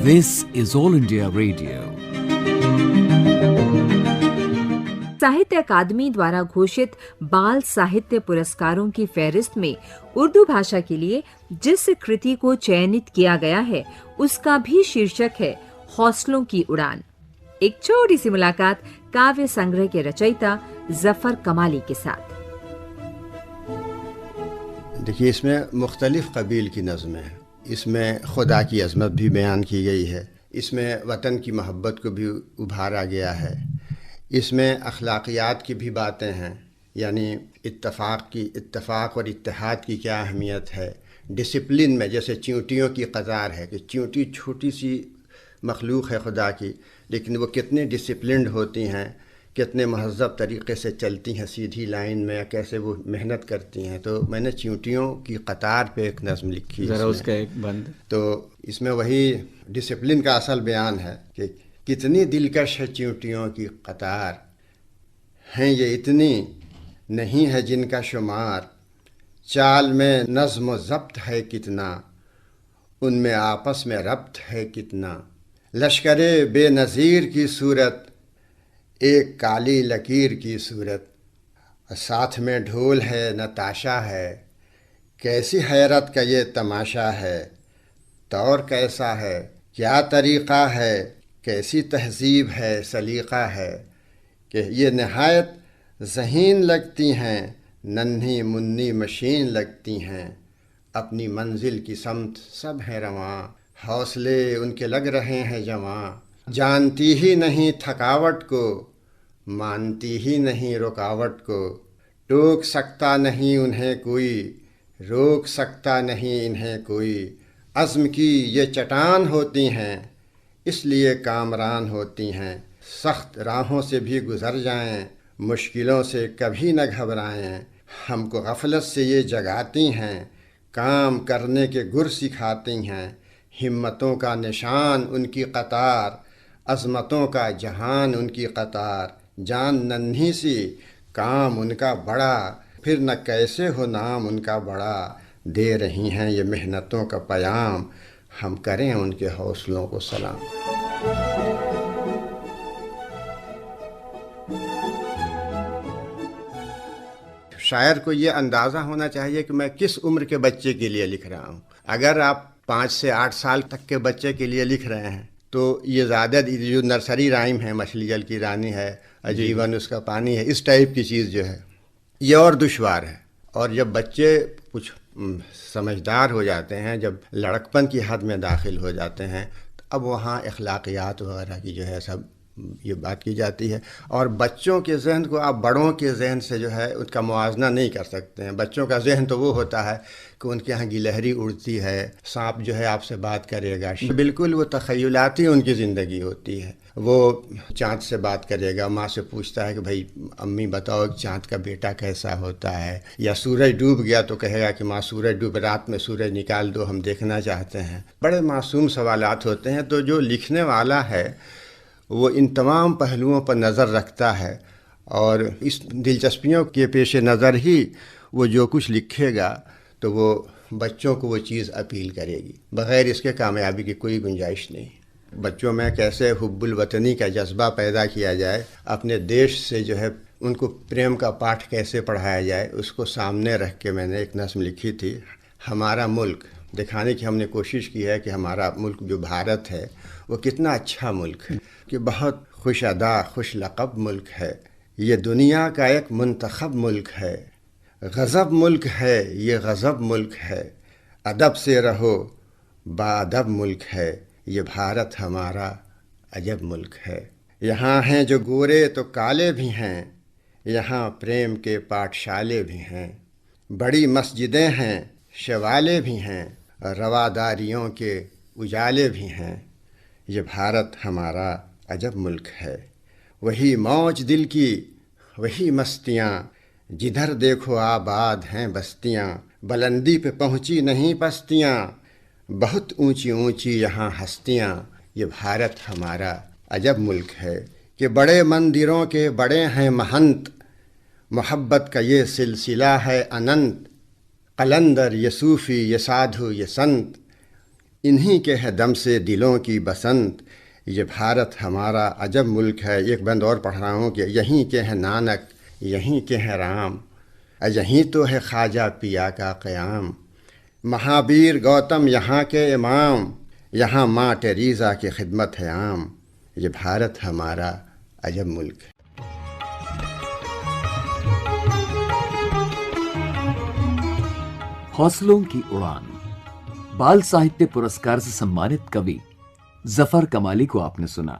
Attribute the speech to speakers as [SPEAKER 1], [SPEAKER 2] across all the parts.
[SPEAKER 1] This is All India Radio.
[SPEAKER 2] साहित्य अकादमी द्वारा घोषित बाल साहित्य पुरस्कारों की फहरिस्त में उर्दू भाषा के लिए जिस कृति को चयनित किया गया है उसका भी शीर्षक है हौसलों की उड़ान। एक छोटी सी मुलाकात काव्य संग्रह के रचयिता जफर कमाली के साथ।
[SPEAKER 3] देखिए, इसमें मुख्तलिफ कबील की नज़में हैं, इसमें खुदा की अज़मत भी बयान की गई है, इसमें वतन की मोहब्बत को भी उभारा गया है, इसमें अखलाकियात की भी बातें हैं, यानी इत्तफ़ाक़ और इत्तेहाद की क्या अहमियत है। डिसिप्लिन में जैसे चींटियों की कतार है कि चींटी छोटी सी मखलूक़ है खुदा की, लेकिन वो कितने डिसिप्लिन्ड होती हैं, कितने महज़्ज़ब तरीक़े से चलती हैं सीधी लाइन में, कैसे वो मेहनत करती हैं। तो मैंने चींटियों की कतार पे एक नज़्म लिखी, ज़रा उसका एक बंद। तो इसमें वही डिसिप्लिन का असल बयान है कि कितनी दिलकश है चींटियों की कतार, हैं ये इतनी नहीं है जिनका शुमार, चाल में नज़्म व ज़ब्त है कितना, उनमें आपस में रब्त है कितना, लश्करे बेनज़ीर की सूरत, एक काली लकीर की सूरत, साथ में ढोल है नताशा है, कैसी हैरत का ये तमाशा है, तौर कैसा है क्या तरीक़ा है, कैसी तहज़ीब है सलीक़ा है, कि ये नहायत ज़हीन लगती हैं, नन्ही मुन्नी मशीन लगती हैं, अपनी मंजिल की समत सब है रवां, हौसले उनके लग रहे हैं जवां, जानती ही नहीं थकावट को, मानती ही नहीं रुकावट को, टोक सकता नहीं उन्हें कोई, रोक सकता नहीं इन्हें कोई, अज़्म की ये चट्टान होती हैं, इसलिए कामरान होती हैं, सख्त राहों से भी गुज़र जाएं, मुश्किलों से कभी न घबराएं, हमको गफलत से ये जगाती हैं, काम करने के गुर सिखाती हैं, हिम्मतों का निशान उनकी कतार, अज़मतों का जहान उनकी कतार, जान नन्ही सी काम उनका बड़ा, फिर न कैसे हो नाम उनका बड़ा, दे रही हैं ये मेहनतों का पैगाम, हम करें उनके हौसलों को सलाम। शायर को ये अंदाज़ा होना चाहिए कि मैं किस उम्र के बच्चे के लिए लिख रहा हूँ। अगर आप 5 से 8 साल तक के बच्चे के लिए लिख रहे हैं तो ये ज़्यादा जो नर्सरी राइम है, मछली जल की रानी है, अजीवन उसका पानी है, इस टाइप की चीज़ जो है ये और दुश्वार है। और जब बच्चे कुछ समझदार हो जाते हैं, जब लड़कपन की हद में दाखिल हो जाते हैं, तो अब वहाँ अखलाकियात वगैरह की जो है सब ये बात की जाती है। और बच्चों के जहन को आप बड़ों के जहन से जो है उसका मुआवजा नहीं कर सकते हैं। बच्चों का जहन तो वो होता है कि उनके यहाँ गिलहरी उड़ती है, सांप जो है आपसे बात करेगा, बिल्कुल वो तख़य्युलाती उनकी ज़िंदगी होती है। वो चाँद से बात करेगा, माँ से पूछता है कि भाई अम्मी बताओ चाँद का बेटा कैसा होता है, या सूरज डूब गया तो कहेगा कि माँ सूरज डूब, रात में सूरज निकाल दो, हम देखना चाहते हैं। बड़े मासूम सवालात होते हैं। तो जो लिखने वाला है वो इन तमाम पहलुओं पर नज़र रखता है और इस दिलचस्पियों के पेश नज़र ही वो जो कुछ लिखेगा तो वो बच्चों को वो चीज़ अपील करेगी, बग़ैर इसके कामयाबी की कोई गुंजाइश नहीं। बच्चों में कैसे हुब्बुल वतनी का जज्बा पैदा किया जाए, अपने देश से जो है उनको प्रेम का पाठ कैसे पढ़ाया जाए, उसको सामने रख के मैंने एक नज़्म लिखी थी। हमारा मुल्क दिखाने की हमने कोशिश की है कि हमारा मुल्क जो भारत है वो कितना अच्छा मुल्क है, कि बहुत खुश अदा खुश लक़ब मुल्क है, ये दुनिया का एक मुंतखब मुल्क है, गज़ब मुल्क है ये गज़ब मुल्क है, अदब से रहो बाअदब मुल्क है, ये भारत हमारा अजब मुल्क है। यहाँ हैं जो गोरे तो काले भी हैं, यहाँ प्रेम के पाठशाले भी हैं, बड़ी मस्जिदें हैं शवाले भी हैं, रवादारियों के उजाले भी हैं, ये भारत हमारा अजब मुल्क है। वही मौज दिल की वही मस्तियाँ, जिधर देखो आबाद हैं बस्तियाँ, बुलंदी पे पहुँची नहीं पस्तियाँ, बहुत ऊंची ऊंची यहाँ हस्तियाँ, ये भारत हमारा अजब मुल्क है। कि बड़े मंदिरों के बड़े हैं महंत, मोहब्बत का ये सिलसिला है अनंत, कलंदर ये सूफ़ी ये साधु ये संत, انہی کے ہے دم سے دلوں کی بسنت، یہ بھارت ہمارا عجب ملک ہے۔ ایک بند اور پڑھ رہا ہوں کہ یہیں کے ہیں نانک، یہیں کے ہیں رام، یہیں تو ہے خواجہ پیا کا قیام، مہابیر گوتم یہاں کے امام، یہاں ماں ٹیریزا کی خدمت ہے عام، یہ بھارت ہمارا عجب ملک ہے۔
[SPEAKER 1] حوصلوں کی اڑان، بال ساہتیہ پرسکار سے سمانت کवि ظفر کمالی کو آپ نے سنا۔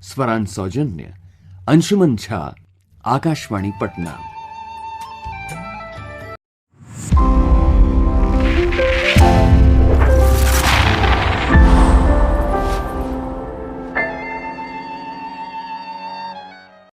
[SPEAKER 1] سوران سوجنیہ انشمن جھا، آکاشوانی پٹنہ۔